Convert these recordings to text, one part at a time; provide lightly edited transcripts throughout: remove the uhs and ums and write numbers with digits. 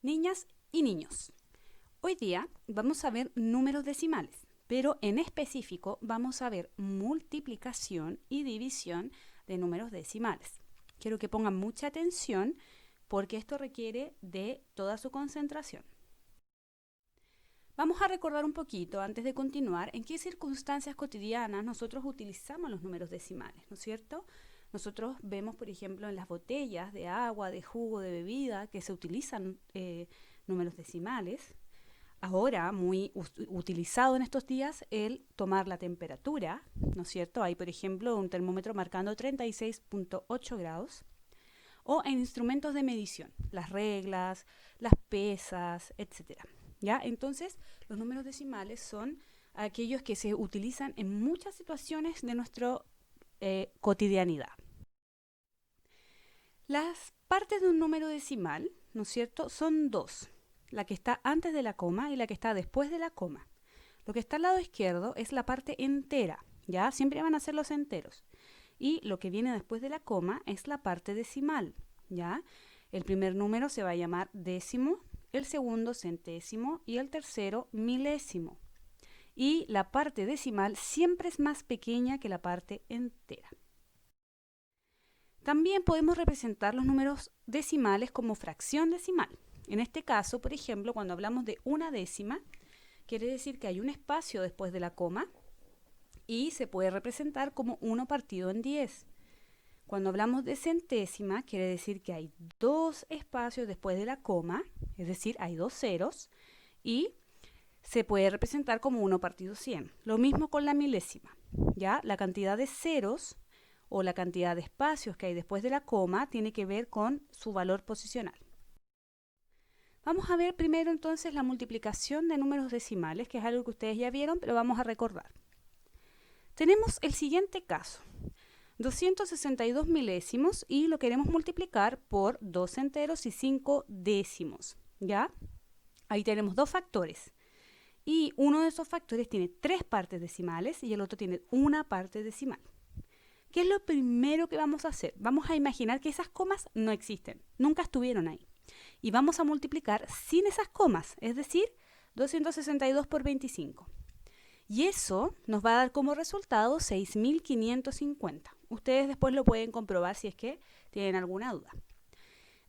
Niñas y niños, hoy día vamos a ver números decimales, pero en específico vamos a ver multiplicación y división de números decimales. Quiero que pongan mucha atención porque esto requiere de toda su concentración. Vamos a recordar un poquito, antes de continuar, en qué circunstancias cotidianas nosotros utilizamos los números decimales, ¿no es cierto? Nosotros vemos, por ejemplo, en las botellas de agua, de jugo, de bebida, que se utilizan números decimales. Ahora, muy utilizado en estos días, el tomar la temperatura, ¿no es cierto? Hay, por ejemplo, un termómetro marcando 36.8 grados. O en instrumentos de medición, las reglas, las pesas, etc. ¿Ya? Entonces, los números decimales son aquellos que se utilizan en muchas situaciones de nuestra cotidianidad. Las partes de un número decimal, ¿no es cierto?, son dos. La que está antes de la coma y la que está después de la coma. Lo que está al lado izquierdo es la parte entera, ¿ya? Siempre van a ser los enteros. Y lo que viene después de la coma es la parte decimal, ¿ya? El primer número se va a llamar décimo, el segundo centésimo y el tercero milésimo. Y la parte decimal siempre es más pequeña que la parte entera. También podemos representar los números decimales como fracción decimal. En este caso, por ejemplo, cuando hablamos de una décima, quiere decir que hay un espacio después de la coma y se puede representar como 1 partido en 10. Cuando hablamos de centésima, quiere decir que hay dos espacios después de la coma, es decir, hay dos ceros, y se puede representar como 1 partido 100. Lo mismo con la milésima, ¿ya? La cantidad de ceros o la cantidad de espacios que hay después de la coma tiene que ver con su valor posicional. Vamos a ver primero entonces la multiplicación de números decimales, que es algo que ustedes ya vieron, pero vamos a recordar. Tenemos el siguiente caso, 262 milésimos y lo queremos multiplicar por 2 enteros y 5 décimos, ¿ya? Ahí tenemos dos factores y uno de esos factores tiene 3 partes decimales y el otro tiene una parte decimal. ¿Qué es lo primero que vamos a hacer? Vamos a imaginar que esas comas no existen, nunca estuvieron ahí. Y vamos a multiplicar sin esas comas, es decir, 262 por 25. Y eso nos va a dar como resultado 6.550. Ustedes después lo pueden comprobar si es que tienen alguna duda.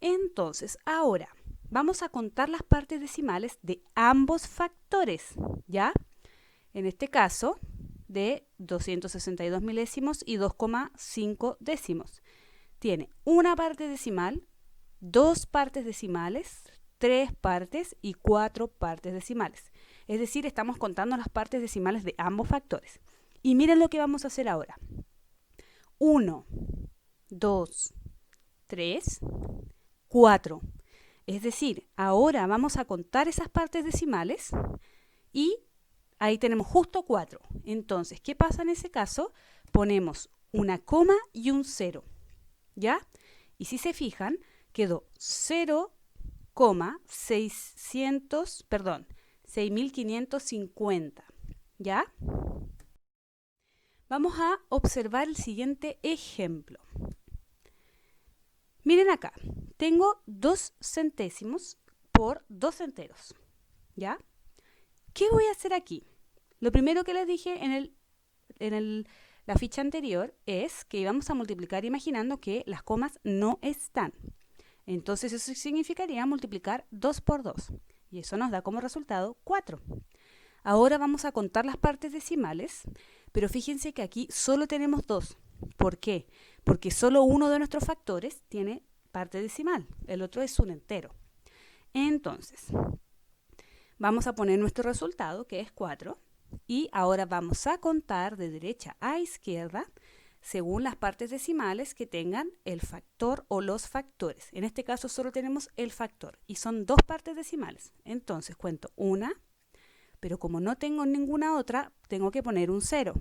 Entonces, ahora vamos a contar las partes decimales de ambos factores, ¿ya? En este caso, de 262 milésimos y 2,5 décimos. Tiene una parte decimal, dos partes decimales, 3 partes y 4 partes decimales. Es decir, estamos contando las partes decimales de ambos factores. Y miren lo que vamos a hacer ahora. 1, 2, 3, 4. Es decir, ahora vamos a contar esas partes decimales y ahí tenemos justo 4. Entonces, ¿qué pasa en ese caso? Ponemos una coma y un 0, ¿ya? Y si se fijan, quedó 6.550, ¿ya? Vamos a observar el siguiente ejemplo. Miren acá, tengo 2 centésimos por 2 enteros, ¿ya? ¿Qué voy a hacer aquí? Lo primero que les dije en la ficha anterior es que íbamos a multiplicar imaginando que las comas no están. Entonces eso significaría multiplicar 2 por 2 y eso nos da como resultado 4. Ahora vamos a contar las partes decimales, pero fíjense que aquí solo tenemos 2. ¿Por qué? Porque solo uno de nuestros factores tiene parte decimal, el otro es un entero. Entonces, vamos a poner nuestro resultado, que es 4, y ahora vamos a contar de derecha a izquierda según las partes decimales que tengan el factor o los factores. En este caso solo tenemos el factor y son 2 partes decimales. Entonces cuento una, pero como no tengo ninguna otra, tengo que poner un 0.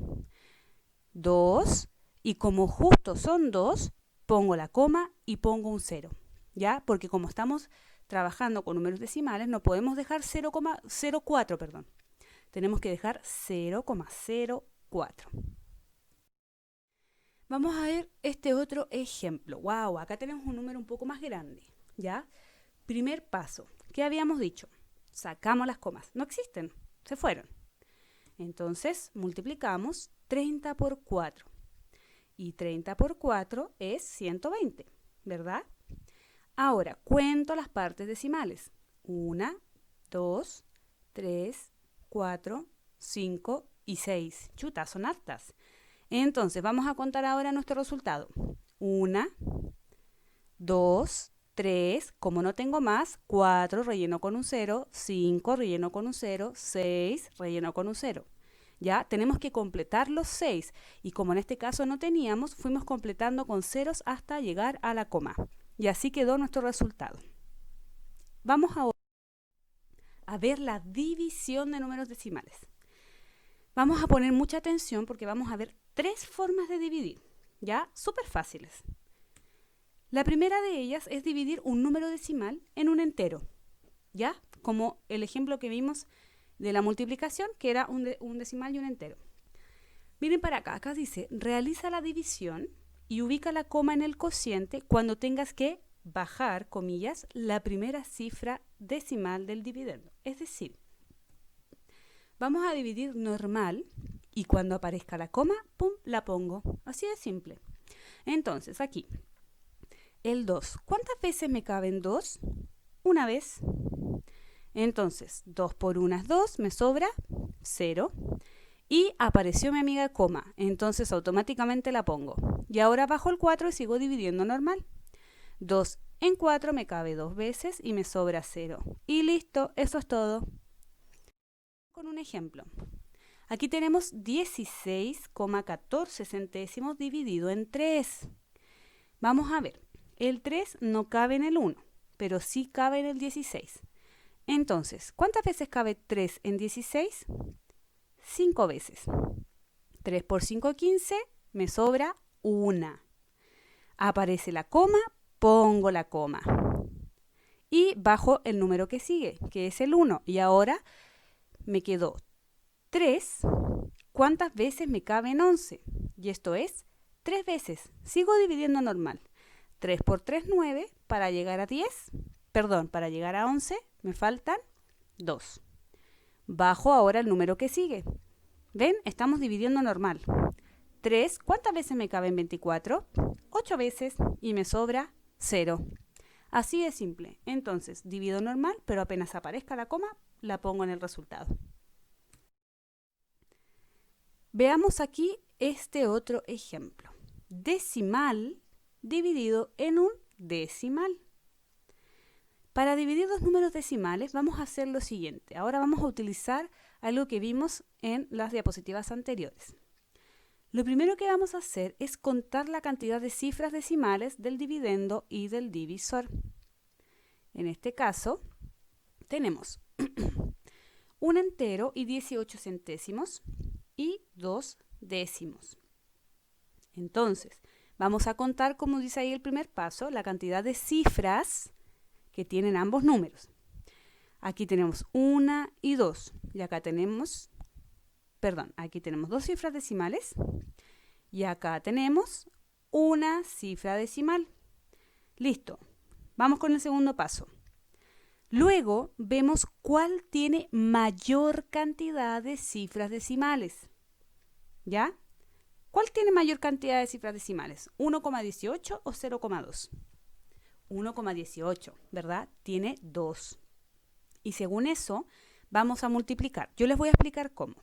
2, y como justo son 2, pongo la coma y pongo un 0, ¿ya? Porque como estamos trabajando con números decimales, no podemos dejar 0,04, perdón. Tenemos que dejar 0,04. Vamos a ver este otro ejemplo. ¡Wow! Acá tenemos un número un poco más grande, ¿ya? Primer paso. ¿qué habíamos dicho? Sacamos las comas. No existen, se fueron. Entonces, multiplicamos 30 por 4. Y 30 por 4 es 120, ¿verdad? Ahora, cuento las partes decimales. 1, 2, 3, 4, 5 y 6. Chuta, son hartas. Entonces, vamos a contar ahora nuestro resultado. 1, 2, 3, como no tengo más, 4 relleno con un 0, 5 relleno con un 0, 6 relleno con un 0. Ya tenemos que completar los 6 y como en este caso no teníamos, fuimos completando con ceros hasta llegar a la coma. Y así quedó nuestro resultado. Vamos ahora a ver la división de números decimales. Vamos a poner mucha atención porque vamos a ver 3 formas de dividir, ya súper fáciles. La primera de ellas es dividir un número decimal en un entero, ¿ya? Como el ejemplo que vimos de la multiplicación, que era un decimal y un entero. Miren para acá, acá dice, realiza la división y ubica la coma en el cociente cuando tengas que bajar, comillas, la primera cifra decimal del dividendo. Es decir, vamos a dividir normal y cuando aparezca la coma, pum, la pongo. Así de simple. Entonces, aquí, el 2. ¿Cuántas veces me caben 2? Una vez. Entonces, 2 por 1 es 2, me sobra 0. Y apareció mi amiga coma, entonces automáticamente la pongo. Y ahora bajo el 4 y sigo dividiendo normal. 2 en 4 me cabe 2 veces y me sobra 0. Y listo, eso es todo. Con un ejemplo. Aquí tenemos 16,14 centésimos dividido en 3. Vamos a ver, el 3 no cabe en el 1, pero sí cabe en el 16. Entonces, ¿cuántas veces cabe 3 en 16? 5 veces. 3 por 5, 15, me sobra 1. Aparece la coma, pongo la coma. Y bajo el número que sigue, que es el 1. Y ahora me quedó 3. ¿Cuántas veces me cabe en 11? Y esto es 3 veces. Sigo dividiendo normal. 3 por 3, 9. Para llegar a 10, perdón, para llegar a 11, me faltan 2. Bajo ahora el número que sigue. ¿Ven? Estamos dividiendo normal. 3, ¿cuántas veces me cabe en 24? 8 veces y me sobra 0. Así de simple. Entonces, divido normal, pero apenas aparezca la coma, la pongo en el resultado. Veamos aquí este otro ejemplo. Decimal dividido en un decimal. Para dividir dos números decimales vamos a hacer lo siguiente. Ahora vamos a utilizar algo que vimos en las diapositivas anteriores. Lo primero que vamos a hacer es contar la cantidad de cifras decimales del dividendo y del divisor. En este caso, tenemos un entero y 18 centésimos y 2 décimos. Entonces, vamos a contar, como dice ahí el primer paso, la cantidad de cifras que tienen ambos números. Aquí tenemos 1 y 2. Y acá tenemos, aquí tenemos 2 cifras decimales. Y acá tenemos una cifra decimal. Listo. Vamos con el segundo paso. Luego vemos cuál tiene mayor cantidad de cifras decimales. ¿Ya? ¿Cuál tiene mayor cantidad de cifras decimales? ¿1,18 o 0,2? 1,18, ¿verdad? Tiene 2. Y según eso, vamos a multiplicar. Yo les voy a explicar cómo.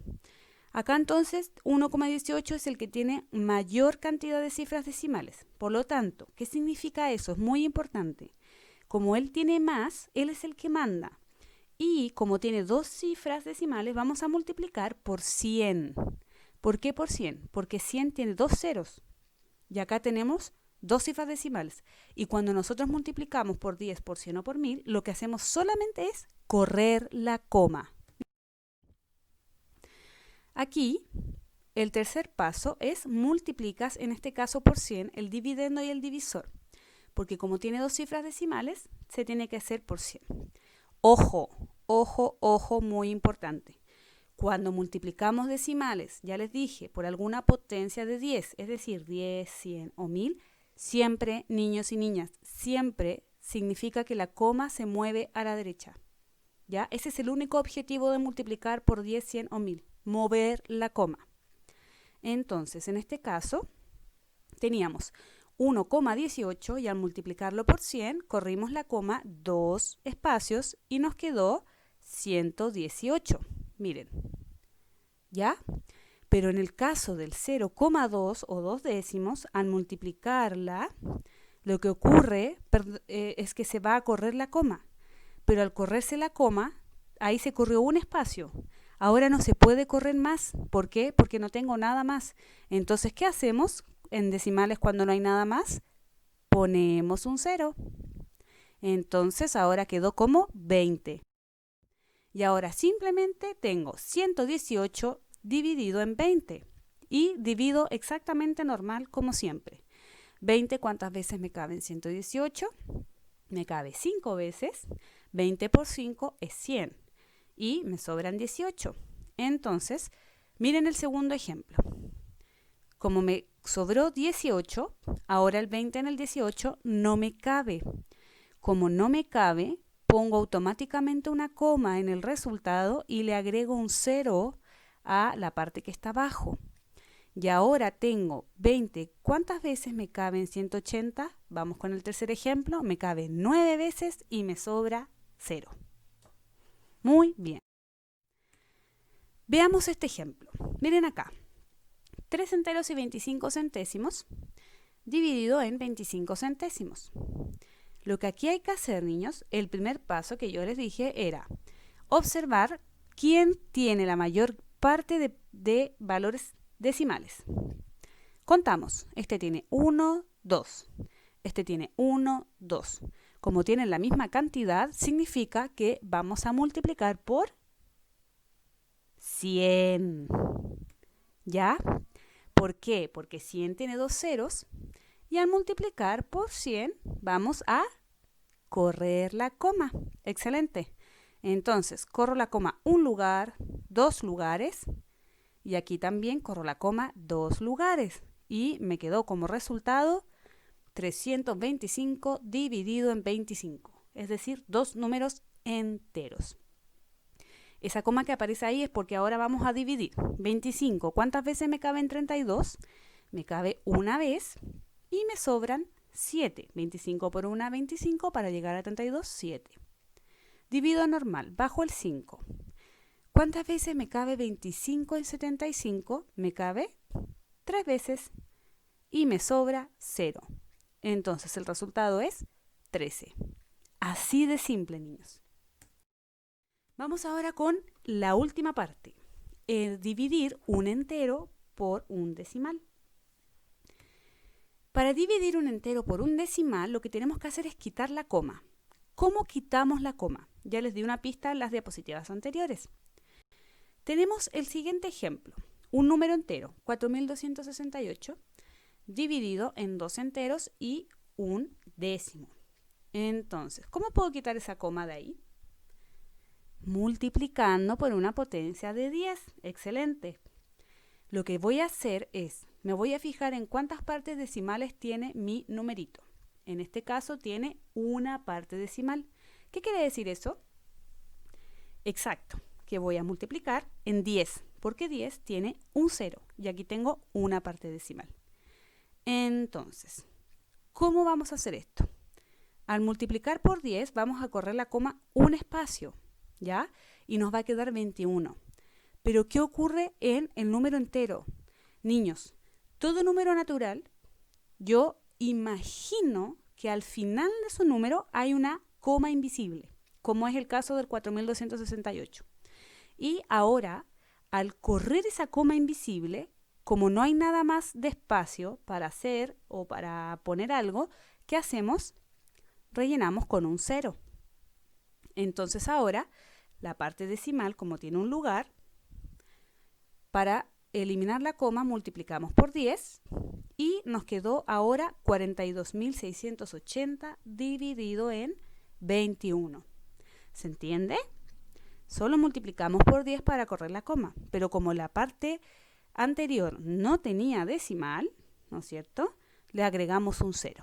Acá entonces, 1,18 es el que tiene mayor cantidad de cifras decimales. Por lo tanto, ¿qué significa eso? Es muy importante. Como él tiene más, él es el que manda. Y como tiene 2 cifras decimales, vamos a multiplicar por 100. ¿Por qué por 100? Porque 100 tiene 2 ceros. Y acá tenemos 2 cifras decimales. Y cuando nosotros multiplicamos por 10, por 100 o por 1000, lo que hacemos solamente es correr la coma. Aquí, el tercer paso es multiplicas, en este caso por 100, el dividendo y el divisor. Porque como tiene 2 cifras decimales, se tiene que hacer por 100. Ojo, ojo, ojo, muy importante. Cuando multiplicamos decimales, ya les dije, por alguna potencia de 10, es decir, 10, 100 o 1000, siempre, niños y niñas, siempre significa que la coma se mueve a la derecha. ¿Ya? Ese es el único objetivo de multiplicar por 10, 100 o 1000, mover la coma. Entonces, en este caso, teníamos 1,18 y al multiplicarlo por 100, corrimos la coma 2 espacios y nos quedó 118. Miren, ¿ya? Pero en el caso del 0,2 o 2 décimos, al multiplicarla, lo que ocurre es que se va a correr la coma. Pero al correrse la coma, ahí se corrió un espacio. Ahora no se puede correr más. ¿Por qué? Porque no tengo nada más. Entonces, ¿qué hacemos en decimales cuando no hay nada más? Ponemos un 0. Entonces, ahora quedó como 20. Y ahora simplemente tengo 118 dividido en 20. Y divido exactamente normal como siempre. 20, ¿cuántas veces me caben? 118. Me cabe 5 veces. 20 por 5 es 100. Y me sobran 18. Entonces, miren el segundo ejemplo. Como me sobró 18, ahora el 20 en el 18 no me cabe. Como no me cabe, pongo automáticamente una coma en el resultado y le agrego un 0 a la parte que está abajo. Y ahora tengo 20. ¿Cuántas veces me caben 180? Vamos con el tercer ejemplo. Me cabe 9 veces y me sobra 0. Muy bien. Veamos este ejemplo. Miren acá. 3 enteros y 25 centésimos dividido en 25 centésimos. Lo que aquí hay que hacer, niños, el primer paso que yo les dije era observar quién tiene la mayor parte de valores decimales. Contamos. Este tiene 1, 2. Este tiene 1, 2. Como tienen la misma cantidad, significa que vamos a multiplicar por 100. ¿Ya? ¿Por qué? Porque 100 tiene 2 ceros y al multiplicar por 100 vamos a correr la coma. Excelente. Entonces, corro la coma un lugar, 2 lugares y aquí también corro la coma 2 lugares y me quedó como resultado 325 dividido en 25, es decir, 2 números enteros. Esa coma que aparece ahí es porque ahora vamos a dividir. 25, ¿cuántas veces me cabe en 32? Me cabe una vez y me sobran 7. 25 por 1, 25, para llegar a 32, 7. Divido normal, bajo el 5. ¿Cuántas veces me cabe 25 en 75? Me cabe 3 veces y me sobra 0. Entonces el resultado es 13. Así de simple, niños. Vamos ahora con la última parte. Dividir un entero por un decimal. Para dividir un entero por un decimal, lo que tenemos que hacer es quitar la coma. ¿Cómo quitamos la coma? Ya les di una pista en las diapositivas anteriores. Tenemos el siguiente ejemplo. Un número entero, 4268, dividido en 2 enteros y un décimo. Entonces, ¿cómo puedo quitar esa coma de ahí? Multiplicando por una potencia de 10. Excelente. Lo que voy a hacer es, me voy a fijar en cuántas partes decimales tiene mi numerito. En este caso tiene una parte decimal. ¿Qué quiere decir eso? Exacto, que voy a multiplicar en 10, porque 10 tiene un 0 y aquí tengo una parte decimal. Entonces, ¿cómo vamos a hacer esto? Al multiplicar por 10 vamos a correr la coma un espacio, ¿ya? Y nos va a quedar 21. Pero ¿qué ocurre en el número entero? Niños, todo número natural, yo imagino que al final de su número hay una coma invisible, como es el caso del 4268. Y ahora, al correr esa coma invisible, como no hay nada más de espacio para hacer o para poner algo, ¿qué hacemos? Rellenamos con un 0. Entonces ahora, la parte decimal, como tiene un lugar, para eliminar la coma multiplicamos por 10 y nos quedó ahora 42.680 dividido en 21. ¿Se entiende? Solo multiplicamos por 10 para correr la coma, pero como la parte anterior no tenía decimal, ¿no es cierto?, le agregamos un 0.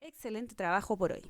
Excelente trabajo por hoy.